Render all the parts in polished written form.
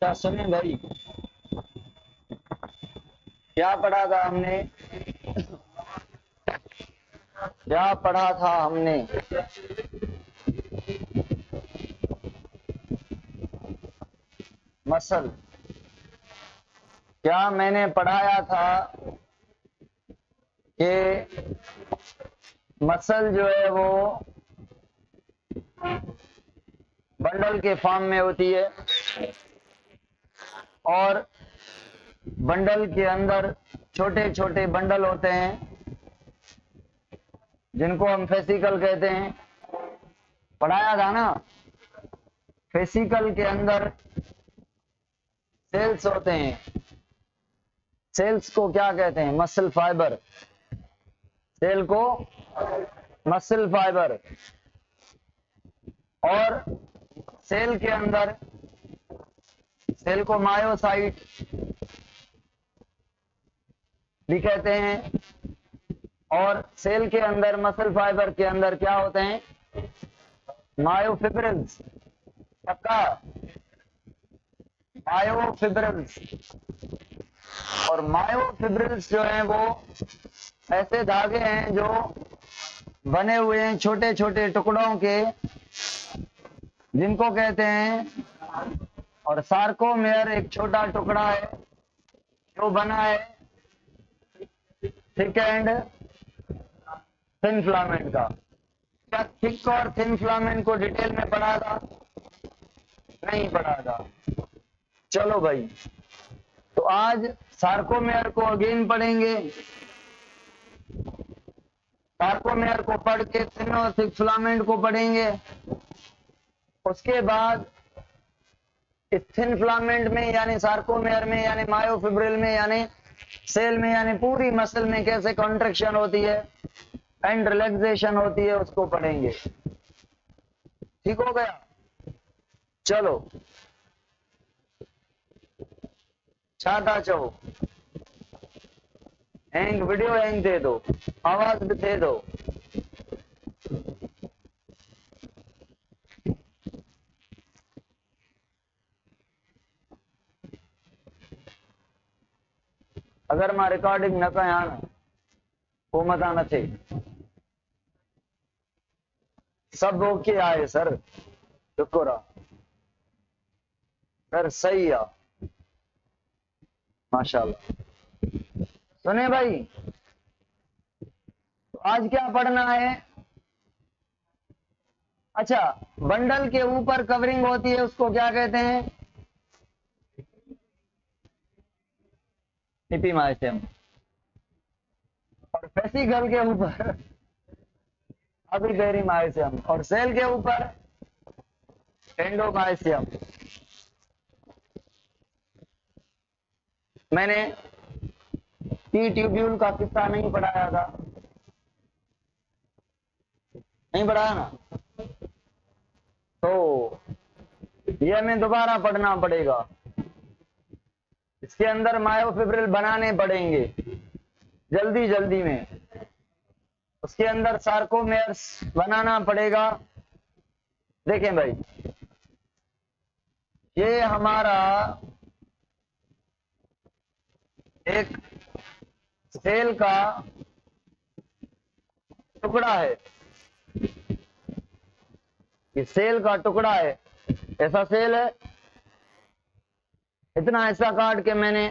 क्या सुने भाई, क्या पढ़ा था हमने? क्या पढ़ा था हमने? मसल। क्या मैंने पढ़ाया था कि मसल जो है वो बंडल के फॉर्म में होती है और बंडल के अंदर छोटे छोटे बंडल होते हैं जिनको हम फेसिकल कहते हैं। पढ़ाया था ना? फेसिकल के अंदर सेल्स होते हैं। सेल्स को क्या कहते हैं? Muscle fibre. सेल को मसल फाइबर। और सेल के अंदर सेल को मायोसाइट भी कहते हैं। और सेल के अंदर मसल फाइबर के अंदर क्या होते हैं? मायोफिब्रिल्स। सबका मायोफिब्रिल्स। और मायोफिब्रिल्स जो हैं वो ऐसे धागे हैं जो बने हुए हैं छोटे छोटे टुकड़ों के, जिनको कहते हैं। और सार्कोमेयर एक छोटा टुकड़ा है जो बना है थिक एंड थिन फिलामेंट का। क्या थिक और थिन फिलामेंट को डिटेल में पढ़ा था? नहीं पढ़ा था। चलो भाई, तो आज सार्कोमेयर को अगेन पढ़ेंगे। सार्कोमेयर को पढ़ के थिन और थिक फिलामेंट को पढ़ेंगे। उसके बाद इस थिन फिलामेंट में यानी सार्कोमेयर में यानी मायोफिब्रिल में यानी सेल में यानी पूरी मसल में कैसे कॉन्ट्रैक्शन होती है एंड रिलैक्सेशन होती है उसको पढ़ेंगे। ठीक हो गया? चलो, छाता चो हैंग वीडियो हैंग दे दो, आवाज भी दे दो। अगर मां रिकॉर्डिंग न कयां न पोइ मथां न थिए। सब ओके आए सर, शुक्र आहे सर, सही है, माशाल्लाह। सुने भाई, तो आज क्या पढ़ना है? अच्छा, बंडल के ऊपर कवरिंग होती है उसको क्या कहते हैं? एपीमाइसियम। और फेसिकल के ऊपर अभिपेरिमाइसियम। और सेल के ऊपर एंडोमाइसियम। मैंने टी ट्यूब्यूल का किस्सा नहीं पढ़ाया था? नहीं पढ़ाया ना? तो ये हमें दोबारा पढ़ना पड़ेगा। इसके अंदर मायोफिब्रिल बनाने पड़ेंगे जल्दी जल्दी में। उसके अंदर सार्कोमेयर्स बनाना पड़ेगा। देखें भाई, ये हमारा एक सेल का टुकड़ा है। ये सेल का टुकड़ा है, ऐसा सेल है। इतना हिस्सा काट के मैंने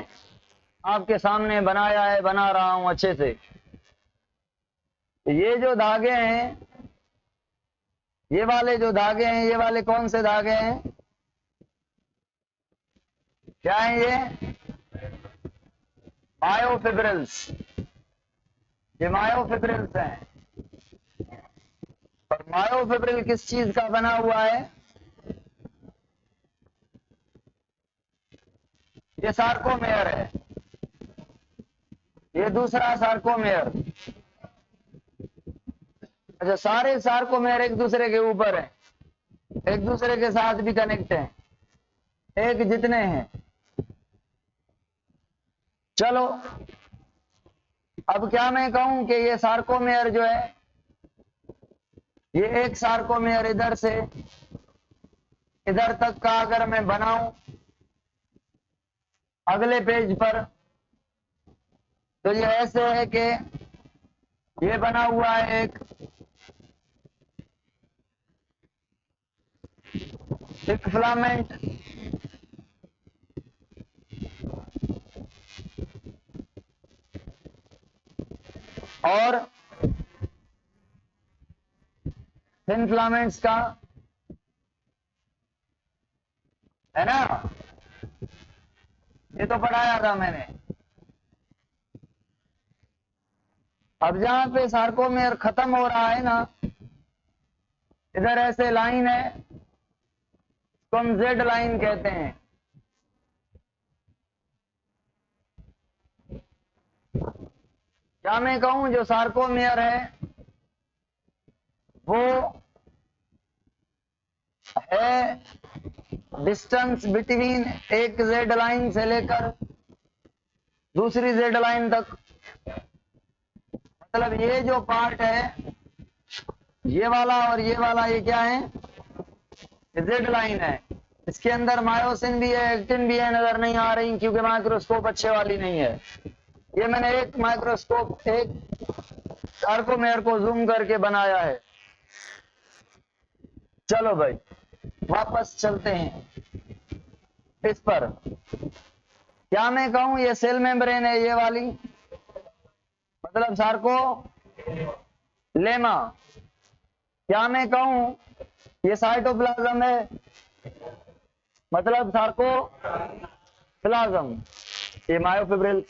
आपके सामने बनाया है, बना रहा हूं अच्छे से। ये जो धागे हैं, ये वाले जो धागे हैं, ये वाले कौन से धागे हैं? क्या है ये? मायोफिब्रिल्स। ये मायोफिब्रिल्स हैं। और मायोफिब्रिल किस चीज का बना हुआ है? ये सार्कोमेयर है, ये दूसरा सार्कोमेयर। अच्छा, सारे सार्कोमेयर एक दूसरे के ऊपर हैं, एक दूसरे के साथ भी कनेक्ट हैं, एक जितने हैं। चलो, अब क्या मैं कहूं कि ये सार्कोमेयर जो है, ये एक सार्कोमेयर इधर से इधर तक का अगर मैं बनाऊं अगले पेज पर तो ये ऐसे है कि ये बना हुआ है एक फिलामेंट, और थिन फिलामेंट्स का है ना, ये तो पढ़ाया था मैंने। अब जहां पे सार्कोमेयर खत्म हो रहा है ना, इधर ऐसे लाइन है तो हम जेड लाइन कहते हैं। क्या मैं कहूं जो सार्कोमेयर है वो है डिस्टेंस बिटवीन एक जेड लाइन से लेकर दूसरी जेड लाइन तक। मतलब ये जो पार्ट है, ये वाला और ये वाला, ये क्या है, जेड लाइन है। इसके अंदर मायोसिन भी है, एक्टिन भी है, नजर नहीं आ रही क्योंकि माइक्रोस्कोप अच्छे वाली नहीं है। ये मैंने एक माइक्रोस्कोप, एक सार्कोमेयर को जूम करके बनाया है। चलो भाई वापस चलते हैं इस पर। क्या मैं कहूं ये सेल मेम्ब्रेन है, ये वाली, मतलब सार्को लेमा। क्या मैं कहूं ये साइटोप्लाज्म है, मतलब सार्को प्लाज्म। ये मायोफिब्रिल।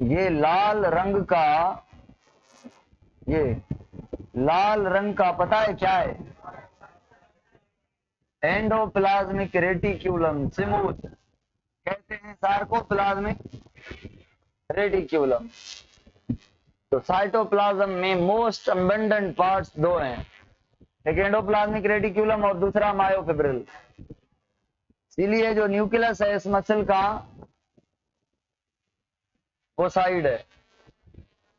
ये लाल रंग का, ये लाल रंग का पता है क्या है, एंडोप्लाज्मिक रेटिक्यूलम स्मूथ कहते हैं, सार्कोप्लाज्मिक रेटिक्यूलम। तो साइटोप्लाज्म में मोस्ट अबंडेंट पार्ट्स दो हैं, एक एंडोप्लाज्मिक रेटिक्यूलम और दूसरा मायोफिब्रिल। इसीलिए जो न्यूक्लियस है इस मसल का वो साइड है,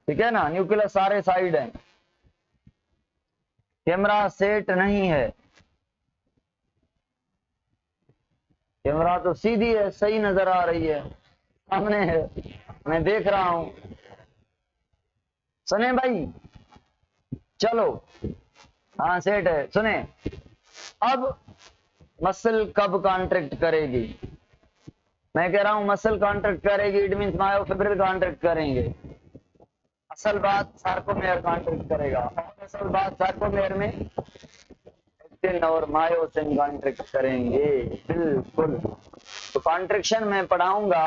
ठीक है ना, न्यूक्लियस सारे साइड हैं। कैमरा सेट नहीं है, कैमरा तो सीधी है, सही नजर आ रही है, सामने है, मैं देख रहा हूं। सुने भाई, चलो, हाँ सेट है। सुने, अब मसल कब कॉन्ट्रैक्ट करेगी? मैं कह रहा हूं मसल कॉन्ट्रैक्ट करेगी, इट मींस मायोफिब्रिल कॉन्ट्रैक्ट करेंगे। असल बात सार्कोमेयर कॉन्ट्रैक्ट करेगा, और असल बात सार्कोमेयर में एक्टिन और मायोसिन कॉन्ट्रैक्ट करेंगे, बिल्कुल। तो कॉन्ट्रैक्शन मैं पढ़ाऊंगा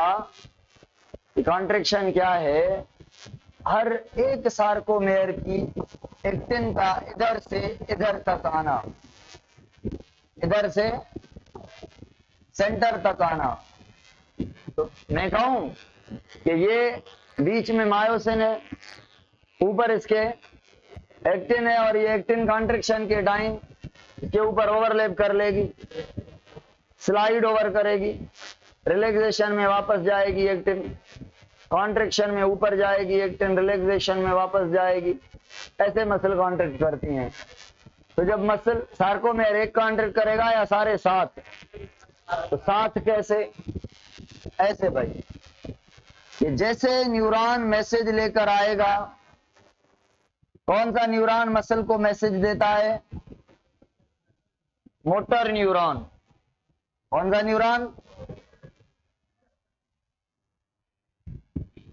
कि कॉन्ट्रैक्शन क्या है। हर एक सार्कोमेयर की एक्टिन का इधर से इधर तक आना, इधर से सेंटर तक आना। तो मैं कहूं कि ये बीच में मायोसिन है, ऊपर इसके एक्टिन है, और ये एक्टिन कॉन्ट्रैक्शन के टाइम के ऊपर ओवरलैप कर लेगी, स्लाइड ओवर करेगी, रिलैक्सेशन में वापस जाएगी एक्टिन, कॉन्ट्रैक्शन में ऊपर जाएगी एक्टिन, रिलैक्सेशन में वापस जाएगी। ऐसे मसल कॉन्ट्रैक्ट करती हैं। तो जब मसल सार्कोमेयर एक कॉन्ट्रैक्ट करेगा या सारे साथ, तो साथ कैसे? ऐसे भाई, कि जैसे न्यूरॉन मैसेज लेकर आएगा, कौन सा न्यूरॉन मसल को मैसेज देता है? Motor neuron. कौन सा न्यूरॉन?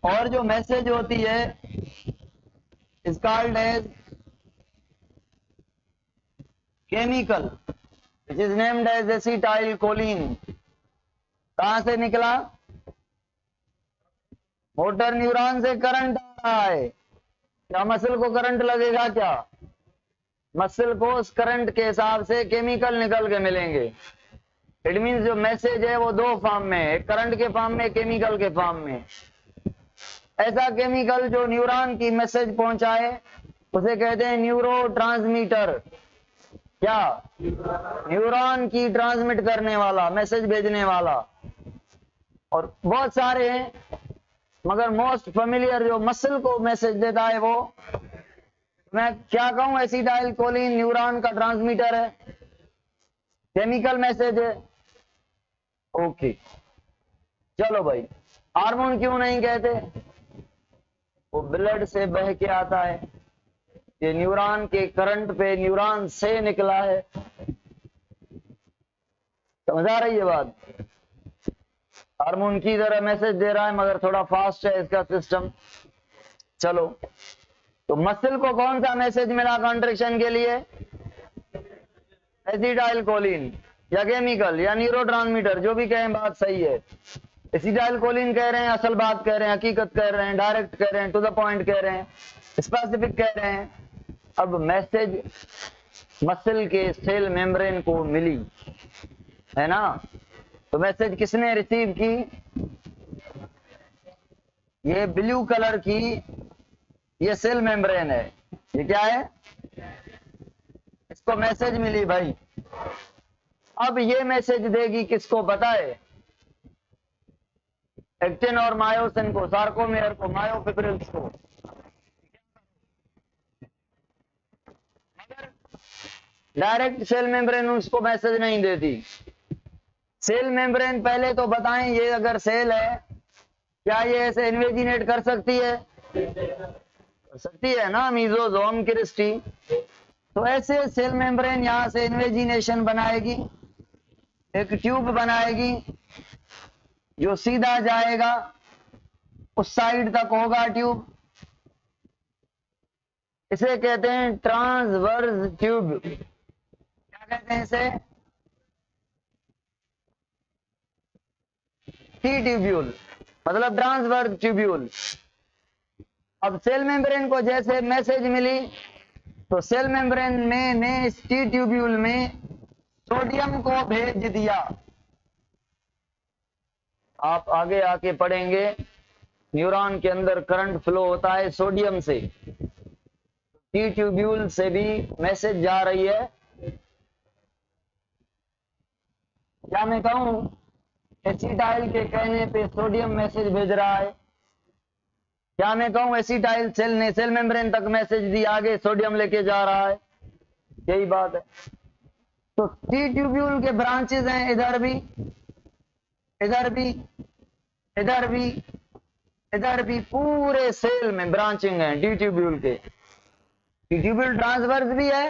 और जो मैसेज होती है is called as chemical which is named as acetyl choline. कहां से निकला? मोटर न्यूरॉन से करंट आ रहा है। क्या मसल को करंट लगेगा क्या? मसल को उस करंट के हिसाब से केमिकल निकल के मिलेंगे। इट मींस जो मैसेज है वो दो फॉर्म में है, करंट के फॉर्म में, केमिकल के फॉर्म में। ऐसा केमिकल जो न्यूरॉन की मैसेज पहुंचाए उसे कहते हैं न्यूरो ट्रांसमीटर। क्या? न्यूरॉन की ट्रांसमिट करने वाला, मैसेज भेजने वाला। और बहुत सारे हैं, मगर मोस्ट फेमिलियर जो मसल को मैसेज देता है वो, मैं क्या कहूं, एसिटाइल कोलिन न्यूरॉन का ट्रांसमीटर है, केमिकल मैसेज है। ओके, चलो भाई, हार्मोन क्यों नहीं कहते? वो ब्लड से बह के आता है, ये न्यूरॉन के करंट पे न्यूरॉन से निकला है। समझ आ रही है बात? हार्मोन की तरह मैसेज दे रहा है मगर थोड़ा फास्ट है इसका सिस्टम। चलो, तो मसल को कौन सा मैसेज मिला कॉन्ट्रैक्शन के लिए? एसिटाइल कोलिन या केमिकल या न्यूरोट्रांसमीटर, जो भी कहें बात सही है। एसिटाइल कोलिन कह रहे हैं, असल बात कह रहे हैं, हकीकत कह रहे हैं, डायरेक्ट कह रहे हैं, टू द पॉइंट कह रहे हैं, स्पेसिफिक कह रहे हैं। अब मैसेज मसल के सेल मेम्ब्रेन को मिली है ना, तो मैसेज किसने रिसीव की? ये ब्लू कलर की ये सेल मेम्ब्रेन है, ये क्या है? इसको मैसेज मिली भाई। अब ये मैसेज देगी किसको पता है? एक्टिन और मायोसिन को, सार्कोमेयर को, मायोफिब्रिल्स को। मगर डायरेक्ट सेल मेम्ब्रेन उसको मैसेज नहीं देती। सेल मेम्ब्रेन पहले तो बताएं, ये अगर सेल है, क्या ये ऐसे इन्वेजिनेट कर सकती है? कर सकती है ना, मीजोजोम क्रिस्टी। तो ऐसे सेल मेम्ब्रेन यहां से इन्वेजिनेशन बनाएगी, एक ट्यूब बनाएगी जो सीधा जाएगा, उस साइड तक होगा ट्यूब, इसे कहते हैं ट्रांसवर्स ट्यूब। क्या कहते हैं इसे? टी ट्यूब्यूल, मतलब ट्रांसवर्स ट्यूब्यूल। अब सेल मेम्ब्रेन को जैसे मैसेज मिली, तो सेल मेम्ब्रेन ने इस टी ट्यूब्यूल में सोडियम को भेज दिया। आप आगे आके पढ़ेंगे, न्यूरॉन के अंदर करंट फ्लो होता है सोडियम से, टी ट्यूब्यूल से भी मैसेज जा रही है। क्या मैं कहूं, एसिटाइल के कहने पे सोडियम मैसेज भेज रहा है। क्या मैं कहूं, एसिटाइल सेल ने सेल मेम्ब्रेन तक मैसेज दिया, आगे सोडियम लेके जा रहा है, यही बात है। तो टी ट्यूब्यूल के ब्रांचेस हैं, इधर भी, इधर भी, इधर भी, इधर भी, पूरे सेल में ब्रांचिंग है टी ट्यूब्यूल के। टी ट्यूब्यूल ट्रांसवर्स भी है,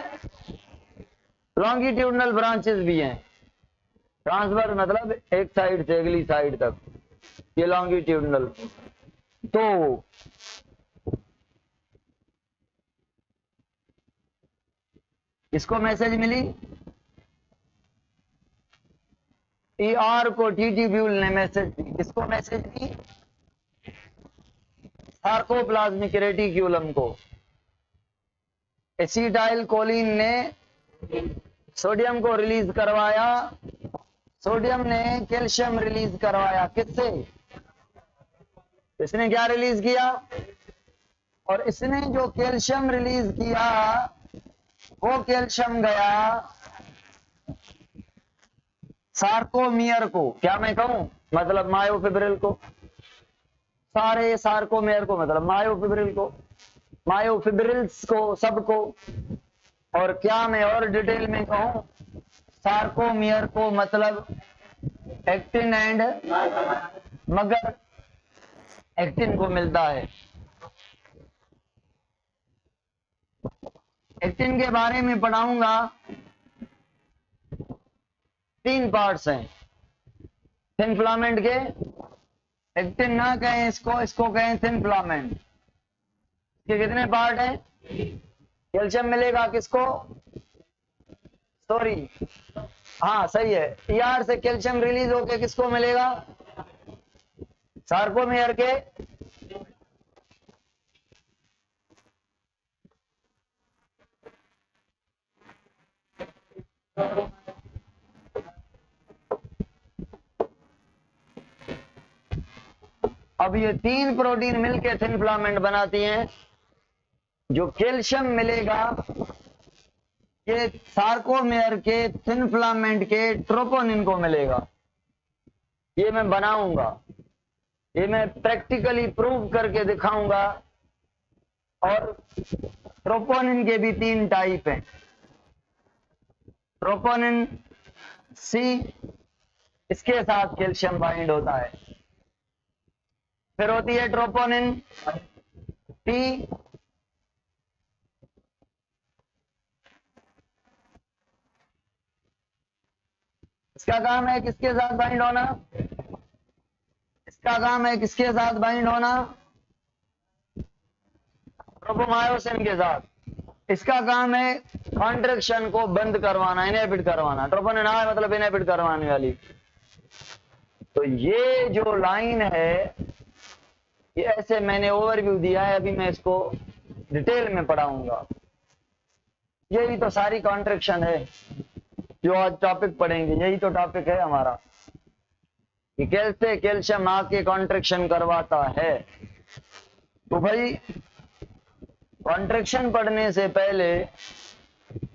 लॉन्गिट्यूडनल ब्रांचेस भी हैं। ट्रांसवर्स मतलब एक साइड से अगली साइड तक, ये लॉन्गिट्यूडनल। तो इसको मैसेज मिली, ईआर को टी ट्यूब्यूल ने मैसेज दी। किसको मैसेज दी? सार्कोप्लाज्मिक रेटिक्यूलम को। एसिटाइल कोलिन ने सोडियम को रिलीज करवाया, सोडियम ने कैल्शियम रिलीज करवाया। किससे? इसने क्या रिलीज किया? और इसने जो कैल्शियम रिलीज किया, वो कैल्शियम गया सार्कोमियर को। क्या मैं कहूं, मतलब मायोफिब्रिल को, सारे सार्कोमेयर को मतलब मायोफिब्रिल को, मायोफिब्रिल्स को, सबको। और क्या मैं और डिटेल में कहूं, सार्कोमियर को मतलब एक्टिन एंड, मगर एक्टिन को मिलता है। एक्टिन के बारे में पढ़ाऊंगा, 3 पार्ट्स हैं थिन फिलामेंट के। एक्टिन ना कहें इसको, इसको कहें थिन फिलामेंट। इसके कितने पार्ट हैं? कैल्शियम मिलेगा किसको? सॉरी, हाँ सही है, ईआर से कैल्शियम रिलीज होके किसको मिलेगा? सार्कोमेयर के। अब ये 3 प्रोटीन मिलकर थिन फिलामेंट बनाती हैं। जो कैल्शियम मिलेगा ये सार्कोमेयर के थिन फिलामेंट के ट्रोपोनिन को मिलेगा। ये मैं बनाऊंगा, ये मैं प्रैक्टिकली प्रूव करके दिखाऊंगा। और ट्रोपोनिन के भी 3 टाइप हैं। ट्रोपोनिन सी, इसके साथ कैल्शियम बाइंड होता है। फिर होती है ट्रोपोनिन टी, इसका काम है किसके साथ बाइंड होना, इसका काम है किसके साथ बाइंड होना, ट्रोपोमायोसिन के साथ। इसका काम है कॉन्ट्रेक्शन को बंद करवाना, इनहिबिट करवाना। ट्रोपोनिन आ मतलब इनहिबिट करवाने वाली। तो ये जो लाइन है, ये ऐसे मैंने ओवरव्यू दिया है, अभी मैं इसको डिटेल में पढ़ाऊंगा। ये भी तो सारी कॉन्ट्रेक्शन है जो आज टॉपिक पढ़ेंगे, यही तो टॉपिक है हमारा कि कैसे कैल्शियम आके कॉन्ट्रेक्शन करवाता है। तो भाई कॉन्ट्रेक्शन पढ़ने से पहले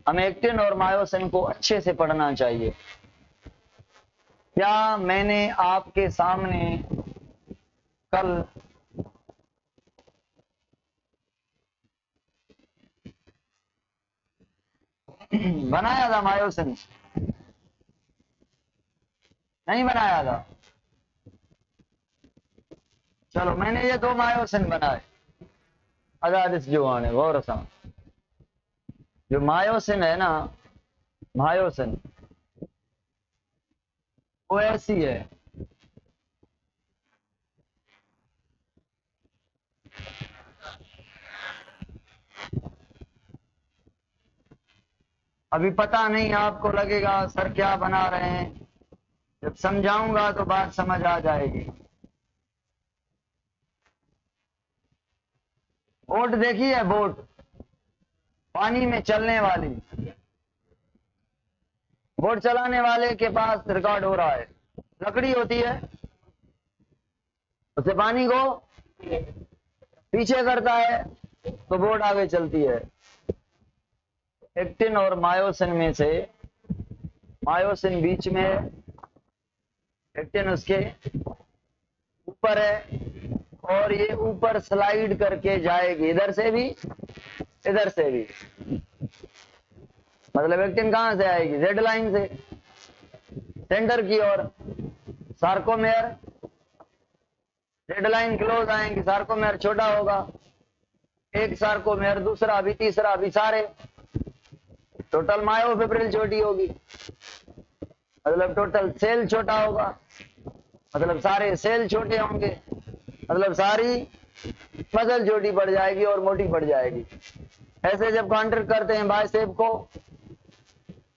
हमें एक्टिन और मायोसिन को अच्छे से पढ़ना चाहिए। क्या मैंने आपके सामने कल बनाया था मायोसिन? नहीं बनाया था। चलो मैंने ये 2 मायोसिन बनाए। आजादिस जो आने गौर समझ, जो मायोसिन है ना, मायोसिन वो ऐसी है, अभी पता नहीं, आपको लगेगा सर क्या बना रहे हैं, जब समझाऊंगा तो बात समझ आ जाएगी। बोट देखी है? बोट पानी में चलने वाली। बोट चलाने वाले के पास रिकॉर्ड हो रहा है, लकड़ी होती है, उसे पानी को पीछे करता है तो बोट आगे चलती है। एक्टिन और मायोसिन में से मायोसिन बीच में है, एक्टिन उसके ऊपर है, और ये ऊपर स्लाइड करके जाएगी, इधर से भी इधर से भी। मतलब एक्टिन कहां से आएगी? जेड लाइन से सेंटर की ओर। सार्कोमेयर जेड लाइन क्लोज आएंगी, सार्कोमेयर छोटा होगा, एक सार्कोमेयर, दूसरा भी, तीसरा भी, सारे टोटल मायोफिब्रिल छोटी होगी, मतलब टोटल सेल छोटा होगा, मतलब सारे सेल छोटे होंगे, मतलब सारी मसल छोटी पड़ जाएगी और मोटी पड़ जाएगी। ऐसे जब कॉन्ट्रैक्ट करते हैं बाइसेप को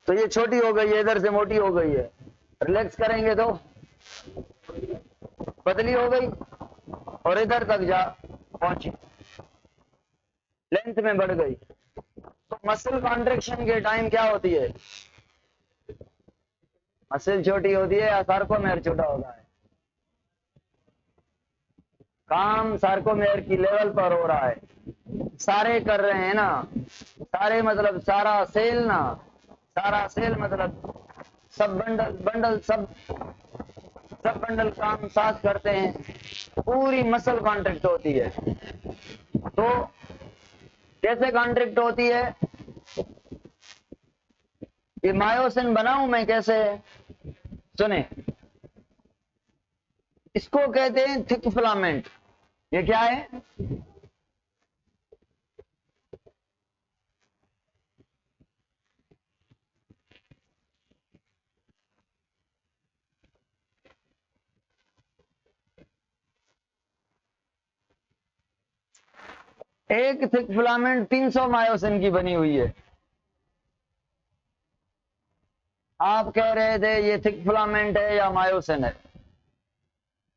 तो ये छोटी हो गई है, इधर से मोटी हो गई है, रिलैक्स करेंगे तो पतली हो गई और इधर तक जा पहुंची, लेंथ में बढ़ गई। तो मसल कॉन्ट्रैक्शन के टाइम क्या होती है? मसल छोटी होती है या सार्कोमेयर छोटा होता है? काम सार्कोमेयर की लेवल पर हो रहा है, सारे कर रहे हैं ना, सारे मतलब सारा सेल ना, सारा सेल मतलब सब बंडल बंडल सब बंडल काम साथ करते हैं, पूरी मसल कॉन्ट्रैक्ट होती है। तो कैसे कॉन्ट्रैक्ट होती है? ये मायोसिन बनाऊं मैं कैसे? सुने, इसको कहते हैं थिक फिलामेंट। ये क्या है? एक थिक फिलामेंट 300 मायोसिन की बनी हुई है। आप कह रहे थे ये थिक फिलामेंट है या मायोसिन है,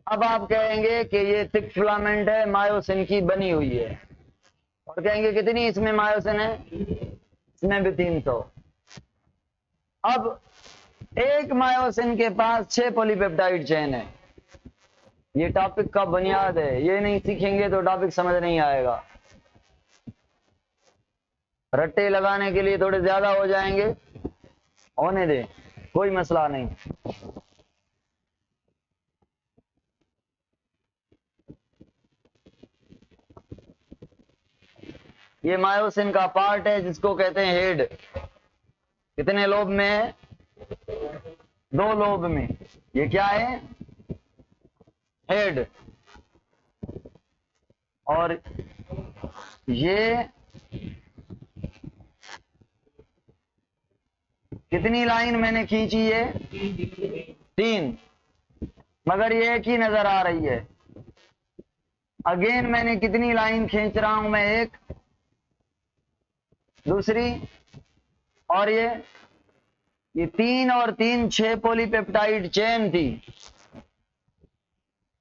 अब आप कहेंगे कि ये थिक फिलामेंट है, मायोसिन की बनी हुई है, और कहेंगे कितनी इसमें मायोसिन है? इसमें भी 300। अब एक मायोसिन के पास 6 पॉलीपेप्टाइड चेन है। ये टॉपिक का बुनियाद है, ये नहीं सीखेंगे तो टॉपिक समझ नहीं आएगा। रट्टे लगाने के लिए थोड़े ज्यादा हो जाएंगे, होने दे, कोई मसला नहीं। ये मायोसिन का पार्ट है जिसको कहते हैं हेड। कितने लोब में है? 2 लोब में। ये क्या है? हेड। और ये कितनी लाइन मैंने खींची है? 3, मगर ये एक ही नजर आ रही है। अगेन मैंने कितनी लाइन खींच रहा हूं मैं? 1, दूसरी, और ये 3 और 3 6 पॉलीपेप्टाइड चेन थी।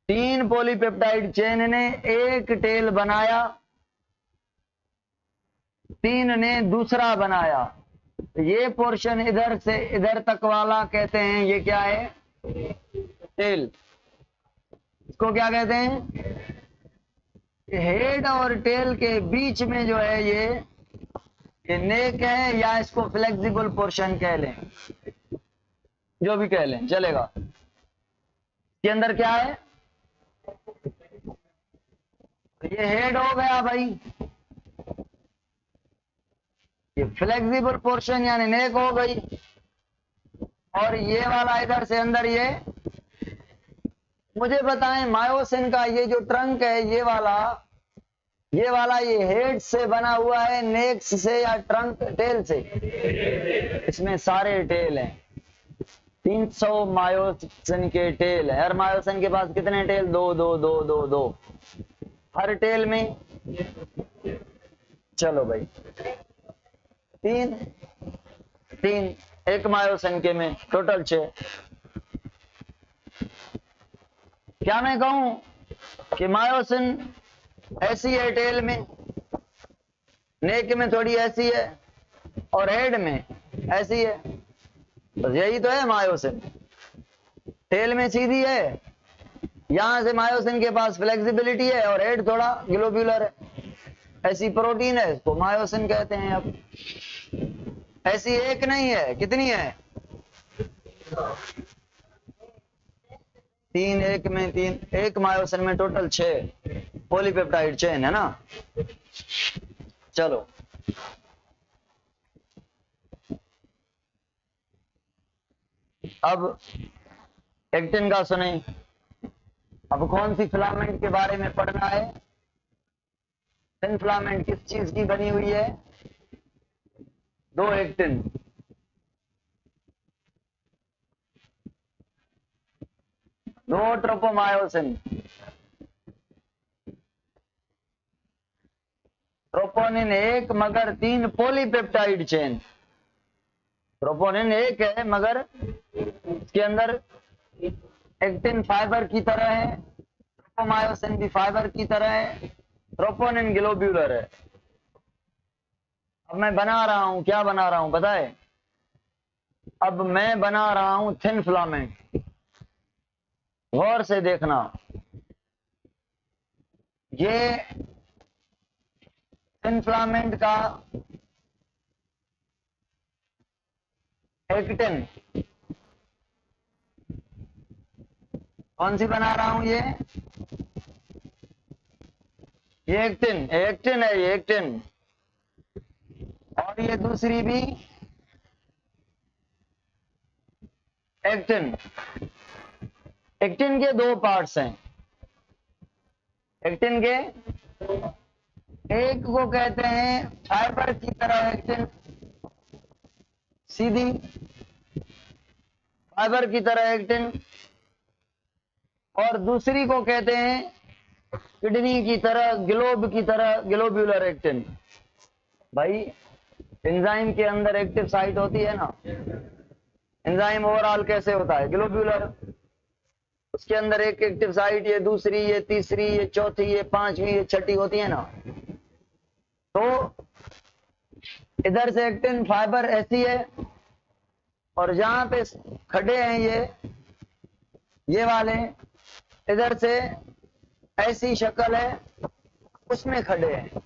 3 पॉलीपेप्टाइड चेन ने एक टेल बनाया, 3 ने दूसरा बनाया। ये पोर्शन इधर से इधर तक वाला कहते हैं, ये क्या है? टेल। इसको क्या कहते हैं? हेड और टेल के बीच में जो है ये नेक है, या इसको फ्लेक्सिबल पोर्शन कह लें, जो भी कह लें चलेगा। के अंदर क्या है? ये हेड हो गया भाई, ये फ्लेक्सिबल पोर्शन यानी नेक हो गई, और ये वाला इधर से अंदर ये। मुझे बताएं मायोसिन का ये जो ट्रंक है, ये वाला ये हेड से बना हुआ है, नेक से या ट्रंक टेल से? इसमें सारे टेल हैं। 300 मायोसिन के टेल है। हर मायोसिन के पास कितने टेल? 2 2 2 2 2 हर टेल में। चलो भाई 3 3 एक मायोसिन के में टोटल 6। क्या मैं कहूं कि मायोसिन ऐसी है टेल में, नेक में थोड़ी ऐसी है, और हेड में ऐसी है? बस यही तो है मायोसिन। टेल में सीधी है, यहां से मायोसिन के पास फ्लेक्सिबिलिटी है, और हेड थोड़ा ग्लोब्यूलर है। ऐसी प्रोटीन है, इसको मायोसिन कहते हैं। अब ऐसी एक नहीं है, कितनी है? 3 एक में 3, एक मायोसिन में टोटल 6 पॉलीपेप्टाइड चेन है ना। चलो अब एक्टिन का सुने। अब कौन सी फिलामेंट के बारे में पढ़ना है? थिन फिलामेंट किस चीज की बनी हुई है? 2 एक्टिन, 2 ट्रोपोमायोसिन। ट्रोपोनिन 1 मगर 3 पॉलीपेप्टाइड चेन। ट्रोपोनिन 1 है मगर इसके अंदर एक्टिन फाइबर की तरह है, ट्रोपोमायोसिन भी फाइबर की तरह है, ट्रोपोनिन ग्लोब्यूलर है। अब मैं बना रहा हूं, क्या बना रहा हूं पता है? अब मैं बना रहा हूं थिन फिलामेंट। गौर से देखना, ये थिन फिलामेंट का एक्टिन कौन सी बना रहा हूं? ये एक्टिन है, ये एक्टिन। और ये दूसरी भी एक्टिन। एक्टिन के 2 पार्ट्स हैं। एक्टिन के एक को कहते हैं फाइबर की तरह एक्टिन, सीधी फाइबर की तरह एक्टिन, और दूसरी को कहते हैं किडनी की तरह, ग्लोब की तरह, ग्लोब्यूलर एक्टिन। भाई एंजाइम के अंदर एक्टिव साइट होती है ना, एंजाइम ओवरऑल कैसे होता है? ग्लोब्यूलर। उसके अंदर एक एक्टिव साइट, ये दूसरी, ये तीसरी, ये चौथी, ये पांचवी, ये छठी होती है ना। तो इधर से एक्टिन फाइबर ऐसी है, और जहां पे खड़े हैं ये वाले, इधर से ऐसी शक्ल है, उसमें खड़े हैं।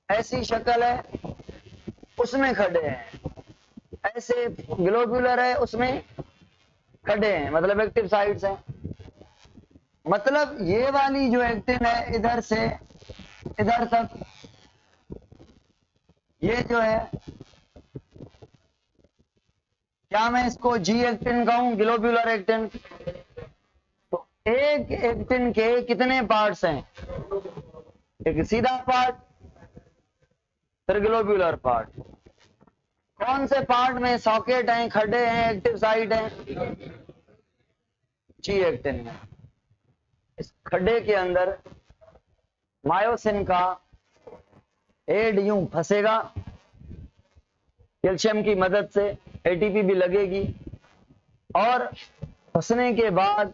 ऐसी शक्ल है, उसमें खड़े हैं। ऐसे ग्लोब्यूलर है, उसमें खड़े हैं, मतलब एक्टिव साइट्स हैं। मतलब ये वाली जो एक्टिन है इधर से इधर तक, ये जो है, क्या मैं इसको जी एक्टिन कहूं? Globular actin. तो एक एक्टिन के कितने पार्ट्स हैं? एक सीधा पार्ट, ट्रिग्लोब्यूलर पार्ट। कौन से पार्ट में सॉकेट हैं, खड्डे हैं, एक्टिव साइट हैं? जी एक्टिन में। इस खड्डे के अंदर मायोसिन का हेड यूं फंसेगा, कैल्शियम की मदद से एटीपी भी लगेगी, और फंसने के बाद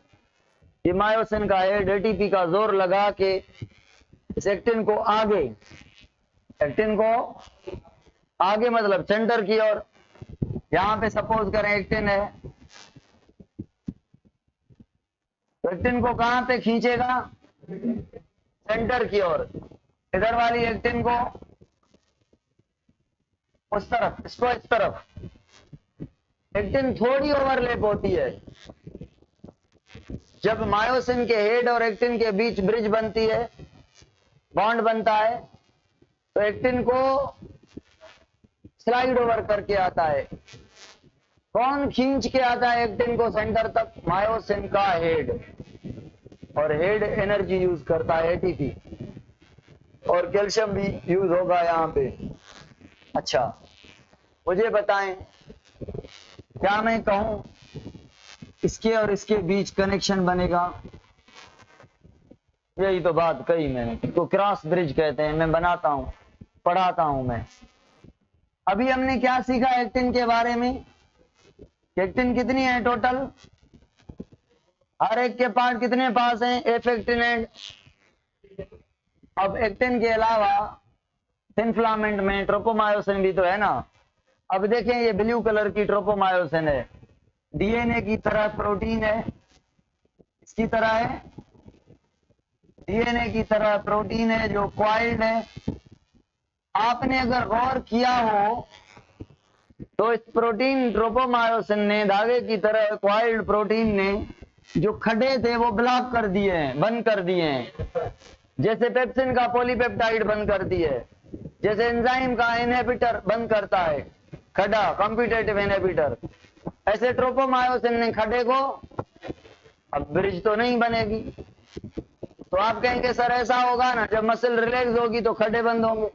ये मायोसिन का हेड एटीपी का जोर लगा के इस एक्टिन को आगे, एक्टिन को आगे मतलब सेंटर की ओर, यहां पे सपोज करें एक्टिन है, तो एक्टिन को कहां पे खींचेगा? सेंटर की ओर। इधर वाली एक्टिन को उस तरफ, इसको इस तरफ। एक्टिन थोड़ी ओवरलैप होती है। जब मायोसिन के हेड और एक्टिन के बीच ब्रिज बनती है, बॉन्ड बनता है, तो एक्टिन को स्लाइड ओवर करके आता है। कौन खींच के आता है एक्टिन को सेंटर तक? मायोसिन का हेड। और हेड एनर्जी यूज करता है एटीपी, और कैल्शियम भी यूज होगा यहां पे। अच्छा, मुझे बताएं, क्या मैं कहूं इसके और इसके बीच कनेक्शन बनेगा? यही तो बात कही मैंने, तो क्रॉस ब्रिज कहते हैं। मैं बनाता हूं, पढ़ाता हूं मैं। अभी हमने क्या सीखा एक्टिन के बारे में? एक्टिन कितनी है टोटल? हर एक के पार्ट कितने पास हैं? F actin and. अब एक्टिन के अलावा थिन फिलामेंट में ट्रोपोमायोसिन भी तो है ना। अब देखें, ये ब्लू कलर की ट्रोपोमायोसिन है, डीएनए की तरह प्रोटीन है, इसकी तरह है, डीएनए की तरह प्रोटीन है जो क्वाइल्ड है। आपने अगर गौर किया हो तो इस प्रोटीन ट्रोपोमायोसिन ने, धागे की तरह क्वाइल्ड प्रोटीन ने, जो खड्डे थे वो ब्लॉक कर दिए हैं, बंद कर दिए हैं। जैसे पेप्सिन का पॉलीपेप्टाइड बंद कर दिए, जैसे एंजाइम का इनहिबिटर बंद करता है खड्डा, कॉम्पिटेटिव इनहिबिटर, ऐसे ट्रोपोमायोसिन ने खड्डे को, अब ब्रिज तो नहीं बनेगी। तो आप कहेंगे सर ऐसा होगा ना, जब मसल रिलैक्स होगी तो खड्डे बंद होंगे,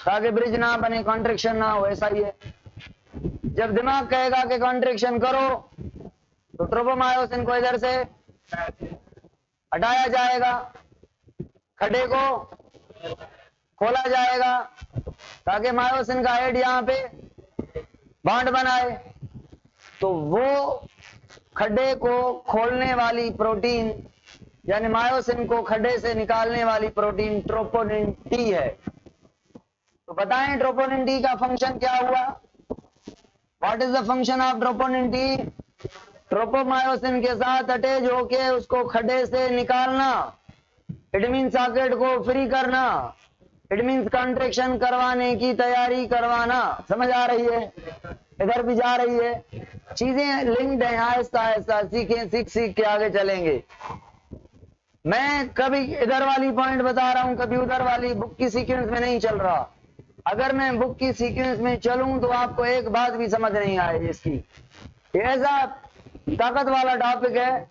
ताकि ब्रिज ना बने, कॉन्ट्रैक्शन ना हो। ऐसा ही है, जब दिमाग कहेगा कि कॉन्ट्रैक्शन करो तो ट्रोपोमायोसिन को इधर से हटाया जाएगा, खड्डे को खोला जाएगा, ताकि मायोसिन का हेड यहां पे बॉन्ड बनाए। तो वो खड्डे को खोलने वाली प्रोटीन, यानी मायोसिन को खड्डे से निकालने वाली प्रोटीन ट्रोपोनिन टी है। तो बताएं ट्रोपोनिन टी का फंक्शन क्या हुआ? What is the function of troponin T? Tropomyosin के साथ अटैच होके उसको खड्डे से निकालना, इट मीन सॉकेट को फ्री करना, इट मीन कॉन्ट्रैक्शन करवाने की तैयारी करवाना। समझ आ रही है? इधर भी जा रही है, चीजें लिंक्ड हैं, आहिस्ता आहिस्ता सीखें, सीख सीख के आगे चलेंगे। मैं कभी इधर वाली पॉइंट बता रहा हूं, कभी उधर वाली, बुक की सीक्वेंस में नहीं चल रहा। अगर मैं बुक की सीक्वेंस में चलूं तो आपको एक बात भी समझ नहीं आएगी इसकी। ये ऐसा ताकत वाला टॉपिक है,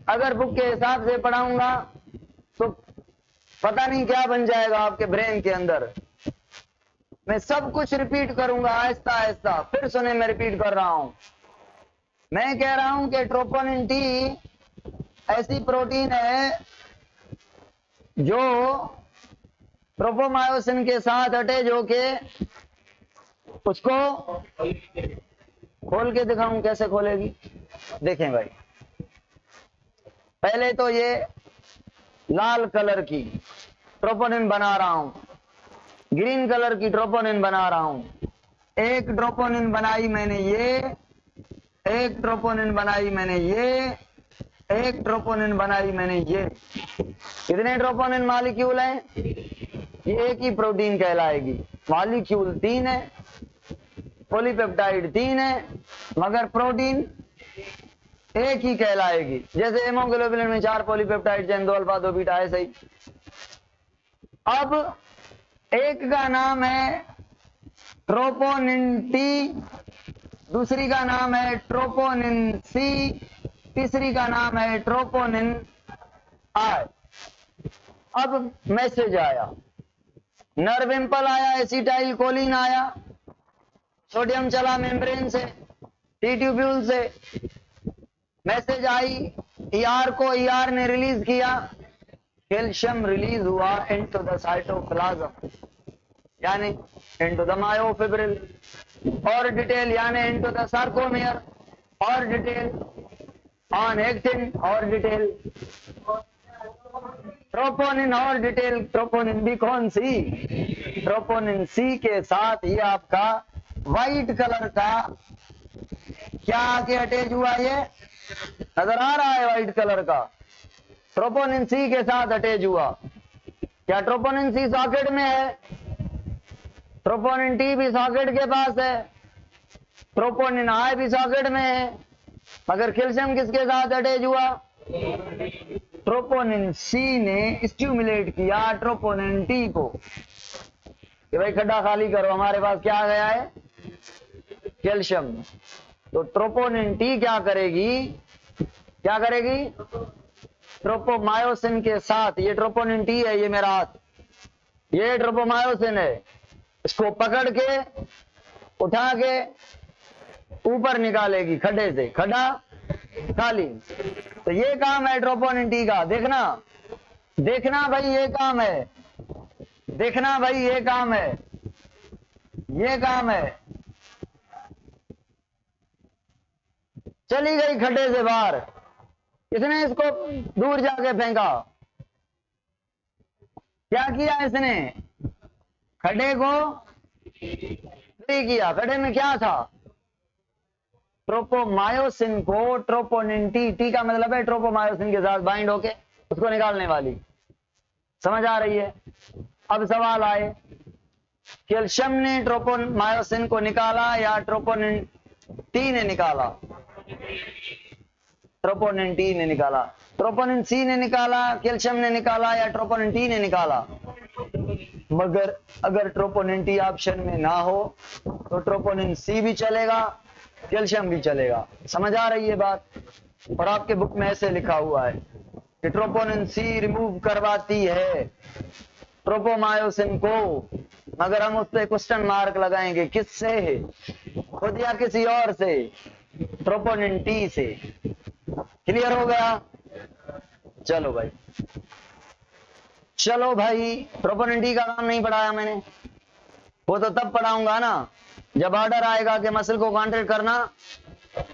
अगर बुक के हिसाब से पढ़ाऊंगा तो पता नहीं क्या बन जाएगा आपके ब्रेन के अंदर। मैं सब कुछ रिपीट करूंगा आहिस्ता आहिस्ता, फिर सुने, मैं रिपीट कर रहा हूं। मैं कह रहा हूं कि ट्रोपोनिन टी ऐसी प्रोटीन है जो ट्रोपोमायोसिन के साथ अटैच होके, उसको खोल के दिखाऊं कैसे खोलेगी? देखें भाई, पहले तो ये लाल कलर की ट्रोपोनिन बना रहा हूं, ग्रीन कलर की ट्रोपोनिन बना रहा हूं। एक ट्रोपोनिन बनाई मैंने ये, एक ट्रोपोनिन बनाई मैंने ये, एक ट्रोपोनिन बनाई मैंने ये। कितने ट्रोपोनिन मॉलिक्यूल हैं? ये एक ही प्रोटीन कहलाएगी। मॉलिक्यूल 3 है, पॉलीपेप्टाइड 3 है, मगर प्रोटीन एक ही कहलाएगी। जैसे हेमोग्लोबिन में 4 पॉलीपेप्टाइड चेन, 2 अल्फा 2 बीटा, ऐसे ही। अब एक का नाम है ट्रोपोनिन टी, दूसरी का नाम है ट्रोपोनिन सी, तीसरी का नाम है ट्रोपोनिन आई। अब मैसेज आया, नर्व इम्पल आया, एसिटाइल कोलिन आया, सोडियम चला मेम्ब्रेन से, टी ट्यूब्यूल से, मैसेज आई ईआर को, ईआर ने रिलीज किया, कैल्शियम रिलीज हुआ इनटू द साइटोप्लाज्म यानी इनटू द मायोफिब्रिल, और डिटेल यानी इनटू द सार्कोमेयर, और डिटेल ऑन एक्टिन, और डिटेल ट्रोपोनिन, और डिटेल ट्रोपोनिन भी कौन सी, ट्रोपोनिन सी के साथ ये आपका व्हाइट कलर का क्या आके अटैच हुआ, ये नजर आ रहा है व्हाइट कलर का, ट्रोपोनिन सी के साथ अटैच हुआ। क्या ट्रोपोनिन सी सॉकेट में है, ट्रोपोनिन टी भी सॉकेट के पास है, ट्रोपोनिन आई भी सॉकेट में है, मगर कैल्शियम किसके साथ अटैच हुआ, ट्रोपोनिन सी ने स्टिमुलेट किया ट्रोपोनिन टी को कि भाई खड्डा खाली करो, हमारे पास क्या आ गया है, कैल्शियम। तो ट्रोपोनिन टी क्या करेगी, क्या करेगी, ट्रोपोमायोसिन के साथ, ये ट्रोपोनिन टी है, ये मेरा हाथ, ये ट्रोपोमायोसिन है, इसको पकड़ के उठा के ऊपर निकालेगी खड्डे से, खड्डा खाली। तो ये काम है ट्रोपोनिन टी का, देखना देखना भाई ये काम है, देखना भाई ये काम है, ये काम है। चली गई खड्डे से बाहर, किसने इसको दूर जाके फेंका, क्या किया इसने, खड्डे को फ्री किया। खड्डे में क्या था, ट्रोपोमायोसिन को ट्रोपोनिन टी, टी का मतलब है ट्रोपोमायोसिन के साथ बाइंड होके उसको निकालने वाली, समझ आ रही है। अब सवाल आए, कैल्शियम ने ट्रोपोमायोसिन को निकाला या ट्रोपोनिन टी ने निकाला, ट्रोपोनिन टी ने निकाला, ट्रोपोनिन सी ने निकाला, कैल्शियम ने निकाला या ट्रोपोनिन टी ने निकाला। मगर अगर ट्रोपोनिन टी ऑप्शन में ना हो तो ट्रोपोनिन सी भी चलेगा, कैल्शियम भी चलेगा, समझ आ रही है बात। और आपके बुक में ऐसे लिखा हुआ है कि ट्रोपोनिन सी रिमूव करवाती है ट्रोपोमायोसिन को, मगर हम उस पर क्वेश्चन मार्क लगाएंगे, किससे है, खुद या किसी और से, ट्रोपोनिन टी से। क्लियर हो गया, चलो भाई, चलो भाई, ट्रोपोनिन टी का काम नहीं पढ़ाया मैंने, वो तो तब पढ़ाऊंगा ना जब ऑर्डर आएगा कि मसल को कॉन्ट्रैक्ट करना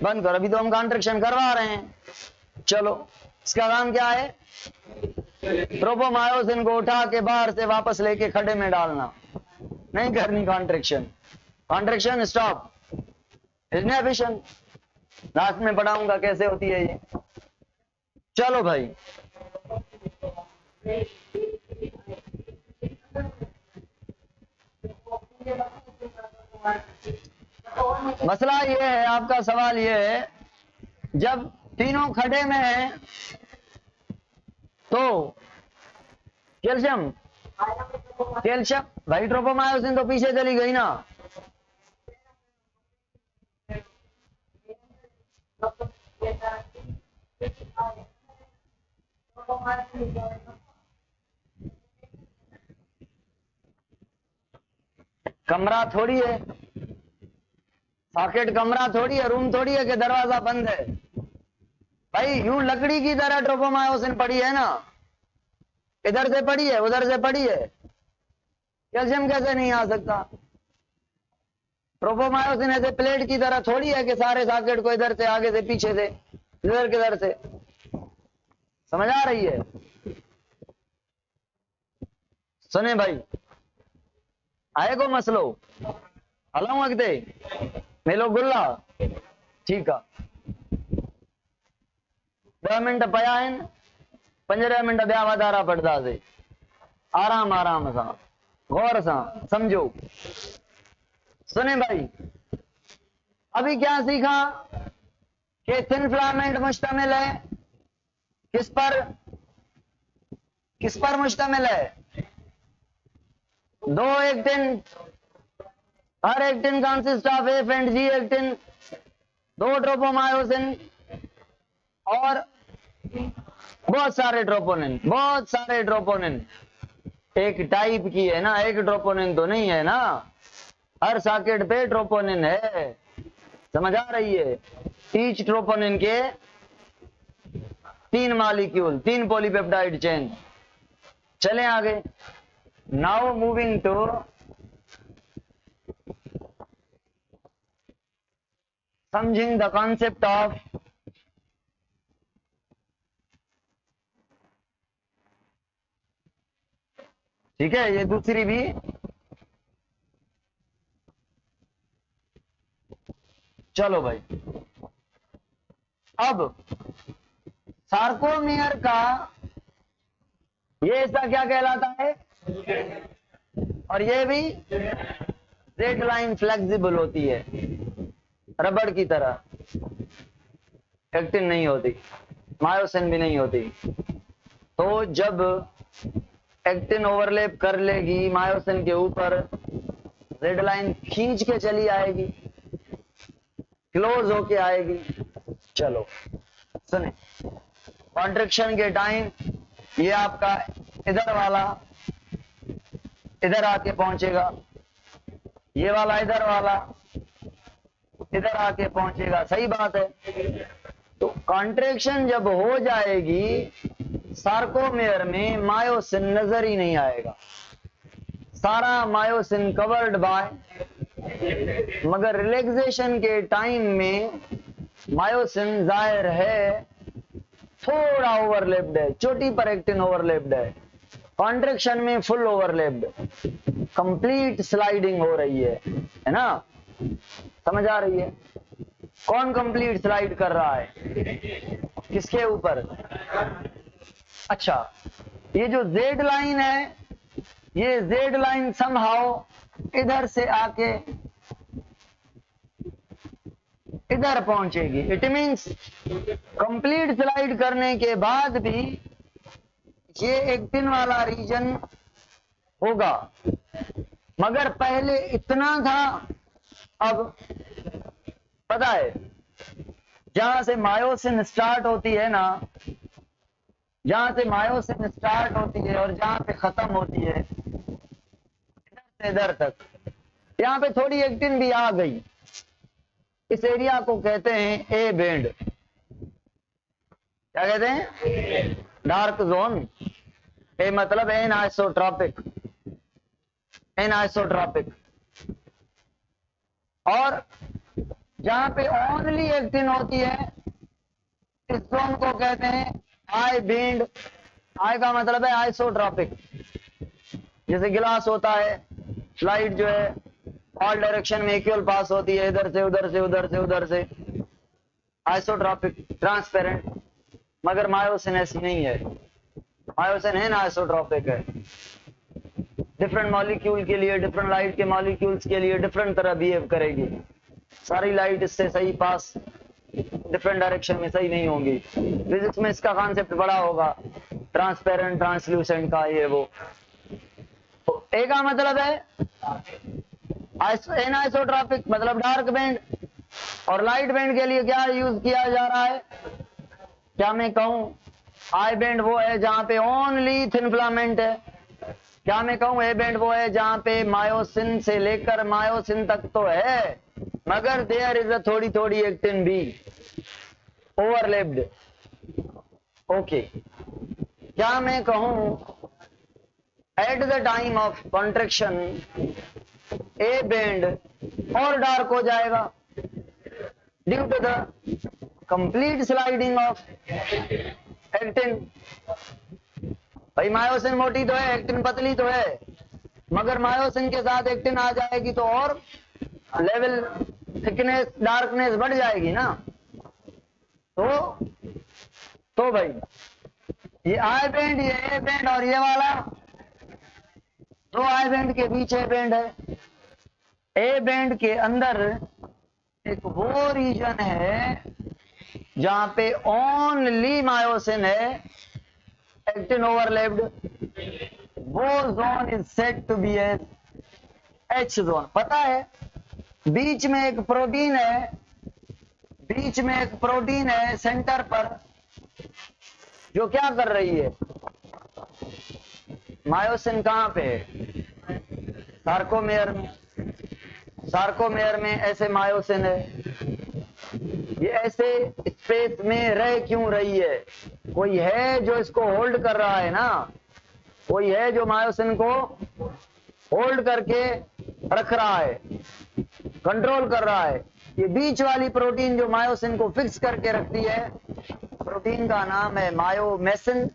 बंद कर, अभी तो हम कॉन्ट्रैक्शन करवा रहे हैं। चलो, इसका काम क्या है, ट्रोपोमायोसिन को उठा के बाहर से वापस लेके खड्डे में डालना, नहीं करनी contraction, contraction stop, inhibition last में पढ़ाऊंगा कैसे होती है ये। चलो भाई, मसला ये है, आपका सवाल ये है, जब तीनों खड्डे में है तो कैल्शियम, कैल्शियम भाई ट्रोपोमायोसिन तो पीछे चली गई ना, कमरा थोड़ी है, सॉकेट कमरा थोड़ी है, रूम थोड़ी है कि दरवाजा बंद है भाई, यूं लकड़ी की तरह ट्रोपोमायोसिन पड़ी है ना, इधर से पड़ी है उधर से पड़ी है, कैल्शियम कैसे नहीं आ सकता। ट्रोपोमायोसिन ऐसे प्लेट की तरह थोड़ी है कि सारे सॉकेट को इधर से आगे से पीछे से इधर किधर से, समझ आ रही है। सुने भाई, आए को मसलो हलाऊं अगते मेलो गुल्ला, ठीक है 10 मिनट पया आहिनि, 15 मिनट ॿिया वधारा पढ़ंदासीं, आराम आराम सां, गौर सां समझो। सुने भाई, अभी क्या सीखा कि थिन फिलामेंट मुश्तमिल है किस पर, किस पर मुश्तमिल है, दो actin, her actin consist of F and G actin, दो ट्रोपोमायोसिन और बहुत सारे ट्रोपोनिन, बहुत सारे ट्रोपोनिन। एक टाइप की है ना, एक ट्रोपोनिन तो नहीं है ना, हर सॉकेट पे ट्रोपोनिन है, समझ आ रही है। ईच ट्रोपोनिन के 3 मॉलिक्यूल, 3 पॉलीपेप्टाइड चेन। चलें आगे। Now moving to something the concept of ठीक है, ये दूसरी भी चलो भाई। अब सार्कोमेयर का ये हिस्सा क्या कहलाता है, और ये भी रेड लाइन फ्लेक्सिबल होती है, रबड़ की तरह, एक्टिन नहीं होती, मायोसिन भी नहीं होती। तो जब एक्टिन ओवरलैप कर लेगी मायोसिन के ऊपर, रेड लाइन खींच के चली आएगी, क्लोज होके आएगी। चलो सुने, कॉन्ट्रैक्शन के टाइम ये आपका इधर वाला इधर आके पहुंचेगा, ये वाला इधर आके पहुंचेगा, सही बात है। तो कॉन्ट्रैक्शन जब हो जाएगी, सार्कोमेयर में मायोसिन नजर ही नहीं आएगा, सारा मायोसिन कवर्ड बाय, मगर रिलैक्सेशन के टाइम में मायोसिन जाहिर है थोड़ा ओवरलैप्ड है, चोटी पर एक्टिन ओवरलैप्ड है, कॉन्ट्रैक्शन में फुल ओवरलैप्ड, कंप्लीट स्लाइडिंग हो रही है ना, समझ आ रही है। कौन कंप्लीट स्लाइड कर रहा है, किसके ऊपर? अच्छा, ये जो जेड लाइन है, ये जेड लाइन समहाउ इधर से आके इधर पहुंचेगी। इट मींस कंप्लीट स्लाइड करने के बाद भी ये एक्टिन वाला रीजन होगा, मगर पहले इतना था, अब पता है जहां से मायोसिन स्टार्ट होती है ना, जहां से मायोसिन स्टार्ट होती है और जहां पे खत्म होती है, इधर से इधर तक, यहाँ पे थोड़ी एक्टिन भी आ गई, इस एरिया को कहते हैं ए बैंड। क्या कहते हैं? Dark zone. ए मतलब एन आइसोट्रॉपिक, एन आइसोट्रॉपिक। और जहां पे ओनली एक्टिन होती है, इस जोन को कहते हैं आई बैंड। आई का मतलब है आइसोट्रॉपिक। जैसे गिलास होता है, लाइट जो है ऑल डायरेक्शन में इक्वल पास होती है, इधर से उधर से उधर से उधर से, आइसोट्रॉपिक, ट्रांसपेरेंट। मगर मायोसिन ऐसी नहीं है, मायोसिन है ना आइसोट्रॉपिक है। डिफरेंट मॉलिक्यूल के लिए, डिफरेंट लाइट के मॉलिक्यूल्स के लिए डिफरेंट तरह बिहेव करेगी। सारी लाइट इससे सही पास डिफरेंट डायरेक्शन में सही नहीं होंगी। फिजिक्स में इसका कॉन्सेप्ट बड़ा होगा, ट्रांसपेरेंट, ट्रांसल्यूसेंट का, ये वो। ए का मतलब है एनाइसोट्रॉपिक, मतलब डार्क बैंड। और लाइट बैंड के लिए क्या यूज किया जा रहा है? क्या मैं कहूं आई बैंड वो है जहां पे ओनली थिन फिलामेंट है? क्या मैं कहूं ए बैंड वो है जहां पे मायोसिन से लेकर मायोसिन तक तो है, मगर देयर इज अ थोड़ी थोड़ी एक्टिन भी ओवरलैप्ड। ओके, क्या मैं कहूं at the time of contraction A band और डार्क हो जाएगा due to the complete sliding of actin. भाई मायोसिन मोटी तो है, एक्टिन पतली तो है, मगर मायोसिन के साथ एक्टिन आ जाएगी तो और लेवल, थिकनेस, डार्कनेस बढ़ जाएगी ना। तो भाई ये आई बैंड, ये ए बैंड और ये वाला, दो आई बैंड के बीच ए बैंड है। ए बैंड के अंदर एक वो रीजन है जहां पे ओनली मायोसिन है, एक्टिन ओवरलैप्ड, वो zone is said to be as H zone. पता है बीच में एक प्रोटीन है, बीच में एक प्रोटीन है सेंटर पर, जो क्या कर रही है, मायोसिन कहाँ पे है, सार्कोमेयर में। सार्कोमेयर में ऐसे मायोसिन है, ये ऐसे स्पेस में रह क्यों रही है, कोई है जो इसको होल्ड कर रहा है ना, कोई है जो मायोसिन को होल्ड करके रख रहा है, कंट्रोल कर रहा है। ये बीच वाली प्रोटीन जो मायोसिन को फिक्स करके रखती है, प्रोटीन का नाम है मायोमेसिन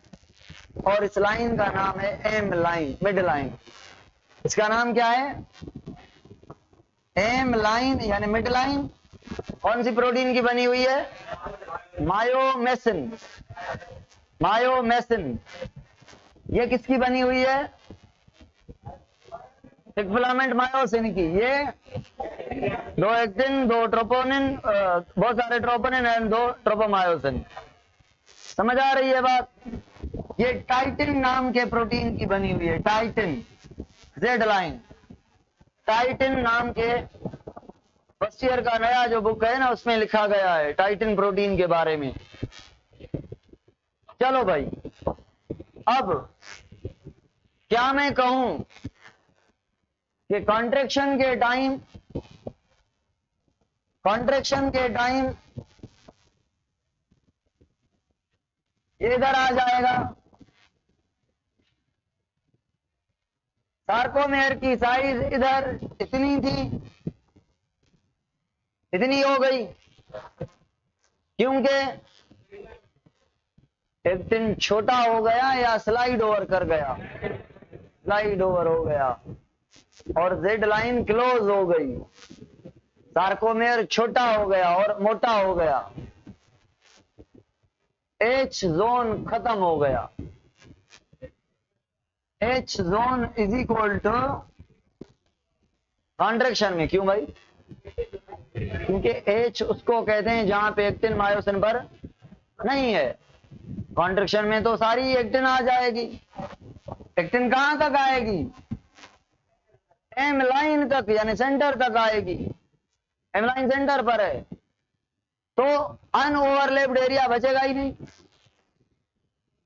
और इस लाइन का नाम है एम लाइन, मिड लाइन। इसका नाम क्या है, एम लाइन यानी मिड लाइन। कौन सी प्रोटीन की बनी हुई है, मायोमेसिन। मायोमेसिन ये किसकी बनी हुई है, फिलामेंट मायोसिन की। ये 2 एक्टिन, 2 ट्रोपोनिन, बहुत सारे ट्रोपोनिन एंड 2 ट्रोपोमायोसिन। समझ आ रही है बात। ये टाइटिन नाम के प्रोटीन की बनी हुई है, टाइटिन, जेड लाइन। टाइटिन नाम के फर्स्ट ईयर का नया जो बुक है ना, उसमें लिखा गया है टाइटिन प्रोटीन के बारे में। चलो भाई, अब क्या मैं कहूं कि कॉन्ट्रैक्शन के टाइम इधर आ जाएगा, सार्कोमेयर की साइज इधर इतनी थी, इतनी हो गई, क्योंकि एक्टिन छोटा हो गया या स्लाइड ओवर कर गया, स्लाइड ओवर हो गया और जेड लाइन क्लोज हो गई, सार्कोमेयर छोटा हो गया और मोटा हो गया, एच जोन खत्म हो गया। H zone is equal to contraction में, क्यों भाई, क्योंकि एच उसको कहते हैं जहां पे एक्टिन मायोसिन पर नहीं है। कॉन्ट्रैक्शन में तो सारी एक्टिन आ जाएगी। एक्टिन कहां तक आएगी, एम लाइन तक, यानी सेंटर तक आएगी। एम लाइन सेंटर पर है तो अनओवरलैप्ड एरिया बचेगा ही नहीं।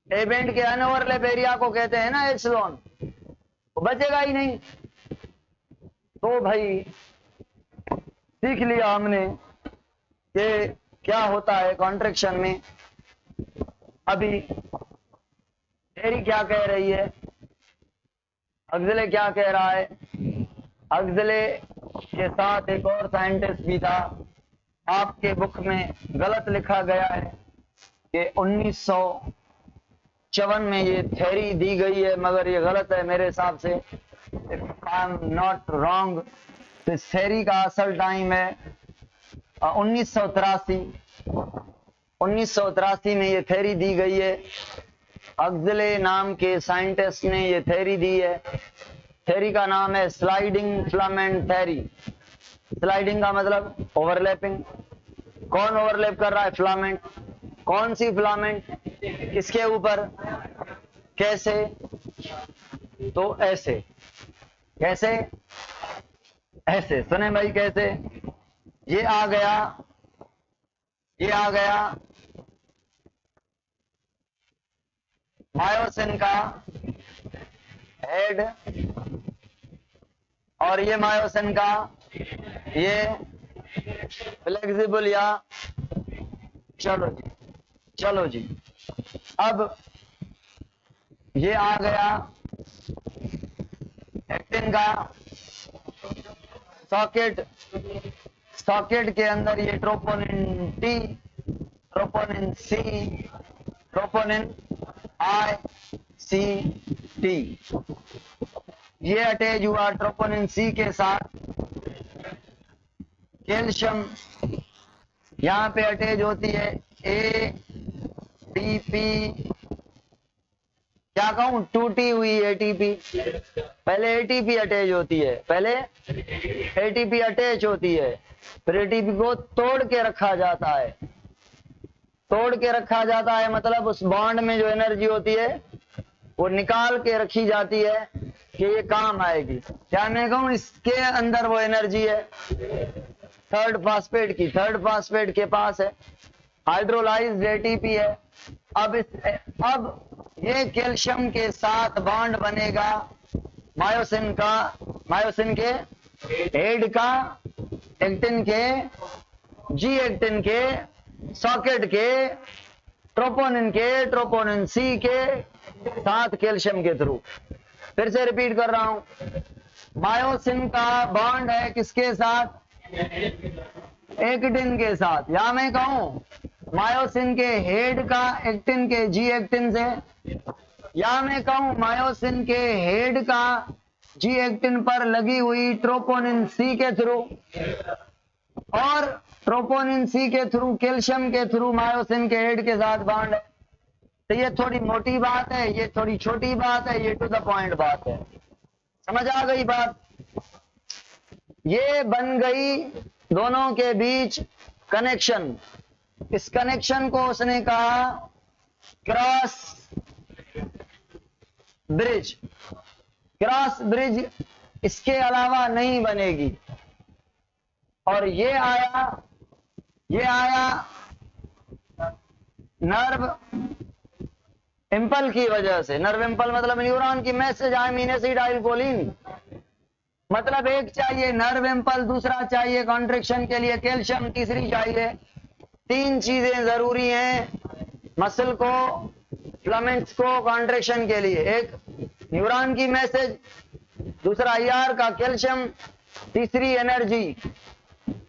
ए बैंड के अनओवरलैप एरिया को कहते हैं ना एच जोन, वो बचेगा ही नहीं। तो भाई सीख लिया हमने कि क्या होता है कॉन्ट्रैक्शन में। अभी थ्योरी क्या कह रही है, अग्जले क्या कह रहा है। अग्जले के साथ एक और साइंटिस्ट भी था, आपके बुक में गलत लिखा गया है कि 1954 में ये थ्योरी दी गई है, मगर ये गलत है मेरे हिसाब से। I am not wrong. इस थ्योरी का असल टाइम है 1983। 1983 में ये थ्योरी दी गई है। अग्जले नाम के साइंटिस्ट ने ये थ्योरी दी है। थ्योरी का नाम है स्लाइडिंग फिलामेंट थ्योरी। स्लाइडिंग का मतलब ओवरलैपिंग। कौन ओवरलैप कर रहा है, फिलामेंट। कौन सी फिलामेंट, किसके ऊपर, कैसे, तो ऐसे। कैसे, ऐसे। सुने भाई कैसे, ये आ गया, ये आ गया मायोसिन का हेड और ये मायोसिन का ये फ्लेक्सिबल, या चलो जी, चलो जी। अब ये आ गया एक्टिन का सॉकेट। सॉकेट के अंदर ये troponin T, troponin C, troponin I C T, ये अटैच हुआ ट्रोपोनिन सी के साथ। कैल्शियम यहां पे अटैच होती है एटीपी, क्या कहूं, टूटी हुई एटीपी। पहले एटीपी अटैच होती है, पहले एटीपी अटैच होती है, फिर एटीपी को तोड़ के रखा जाता है। तोड़ के रखा जाता है मतलब उस बॉन्ड में जो एनर्जी होती है वो निकाल के रखी जाती है कि ये काम आएगी। क्या मैं कहूं, इसके अंदर वो एनर्जी है थर्ड फास्फेट की, थर्ड फास्फेट के पास है। हाइड्रोलाइज्ड एटीपी है। अब ये कैल्शियम के साथ बॉन्ड बनेगा मायोसिन के हेड का, एक्टिन के, जी एक्टिन के, सॉकेट के, ट्रोपोनिन सी के साथ कैल्शियम के थ्रू। फिर से रिपीट कर रहा हूं, मायोसिन का बॉन्ड है किसके साथ? एक्टिन के साथ। या मैं कहूं मायोसिन के हेड का एक्टिन के जी एक्टिन से, या मैं कहूं मायोसिन के हेड का जी एक्टिन पर लगी हुई ट्रोपोनिन सी के थ्रू, और ट्रोपोनिन सी के थ्रू कैल्शियम के थ्रू मायोसिन के हेड के साथ बॉन्ड है। तो ये थोड़ी मोटी बात है, ये थोड़ी छोटी बात है, ये टू द पॉइंट बात है। समझ आ गई बात? ये बन गई दोनों के बीच कनेक्शन। इस कनेक्शन को उसने कहा क्रॉस ब्रिज। क्रॉस ब्रिज इसके अलावा नहीं बनेगी। और ये आया नर्व इम्पल की वजह से। नर्व इम्पल मतलब न्यूरॉन की मैसेज, आई मीन एसिटाइलकोलिन। मतलब एक चाहिए नर्व इम्पल, दूसरा चाहिए कॉन्ट्रैक्शन के लिए कैल्शियम, तीसरी चाहिए। तीन चीजें जरूरी हैं मसल को, फिलामेंट्स को कॉन्ट्रैक्शन के लिए। एक न्यूरॉन की मैसेज, दूसरा ईआर का कैल्शियम, तीसरी एनर्जी।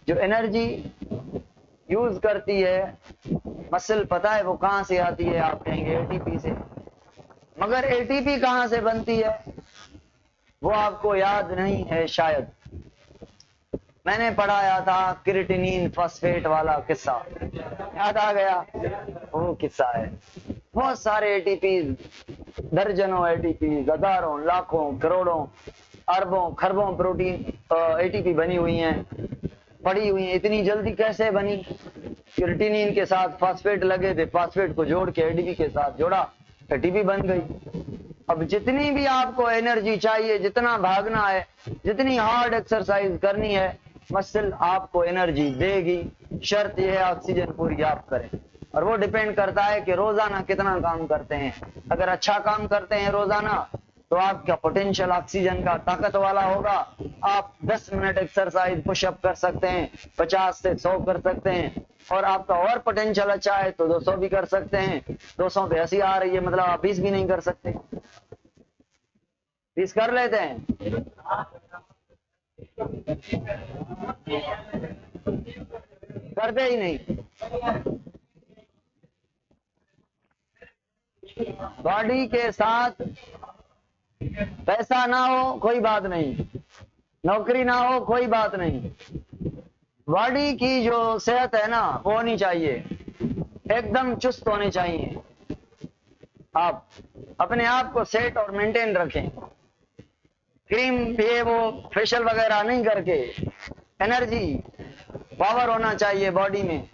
जो एनर्जी यूज करती है मसल, पता है वो कहां से आती है? आप कहेंगे एटीपी से। मगर एटीपी कहां से बनती है वो आपको याद नहीं है शायद। मैंने पढ़ाया था क्रिएटिनिन फॉस्फेट वाला किस्सा, याद आ गया? वो किस्सा है। बहुत सारे एटीपी, दर्जनों एटीपी, हजारों, लाखों, करोड़ों, अरबों, खरबों प्रोटीन एटीपी बनी हुई हैं, पड़ी हुई हैं। इतनी जल्दी कैसे बनी? क्रिएटिनिन के साथ फॉस्फेट लगे थे, फॉस्फेट को जोड़ के एटीपी के साथ जोड़ा, एटीपी बन गई। अब जितनी भी आपको एनर्जी चाहिए, जितना भागना है, जितनी हार्ड एक्सरसाइज करनी है, मसल आपको एनर्जी देगी। शर्त यह है ऑक्सीजन पूरी आप करें। और वो डिपेंड करता है कि रोजाना कितना काम करते हैं। अगर अच्छा काम करते हैं रोजाना तो आपका पोटेंशियल ऑक्सीजन का ताकत वाला होगा। आप 10 मिनट एक्सरसाइज पुशअप कर सकते हैं, 50 से 100 कर सकते हैं। और आपका और पोटेंशियल अच्छा है तो 200 भी कर सकते हैं। 200 पे 80 आ रही है, मतलब आप 20 भी नहीं कर सकते, 20 कर लेते हैं। करते ही नहीं। बॉडी के साथ पैसा ना हो कोई बात नहीं, नौकरी ना हो कोई बात नहीं, बॉडी की जो सेहत है ना वो होनी चाहिए, एकदम चुस्त होनी चाहिए। आप अपने आप को सेट और मेंटेन रखें। क्रीम ये वो फेशियल वगैरह नहीं करके, एनर्जी पावर होना चाहिए बॉडी में।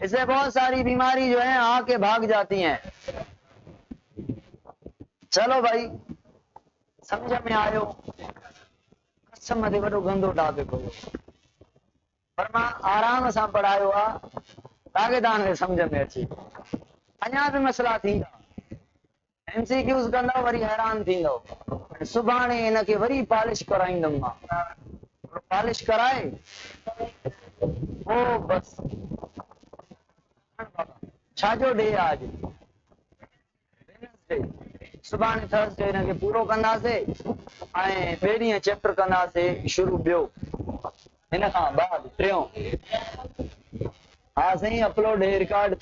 इससे बहुत सारी बीमारी जो है आके भाग जाती हैं। चलो भाई, समझ में आयो? कसम मथे वॾो गंदो टॉपिक हो, पर मां आराम सां पढ़ायो आहे ताकि तव्हांखे समझ में अचे। अञा बि मसला थींदा, एमसीक्यूज़ कंदव वरी हैरान थींदव। सुभाणे हिनखे वरी पॉलिश कराईंदुमि मां। पॉलिश कराए ओ बस। छाजो डे आज? सुभाणे थर्सडे हिनखे पूरो कंदासीं ऐं ॿिए ॾींहुं चैप्टर कंदासीं शुरू ॿियो, हिन खां बाद टियों। हा साईं, अपलोड रिकॉर्ड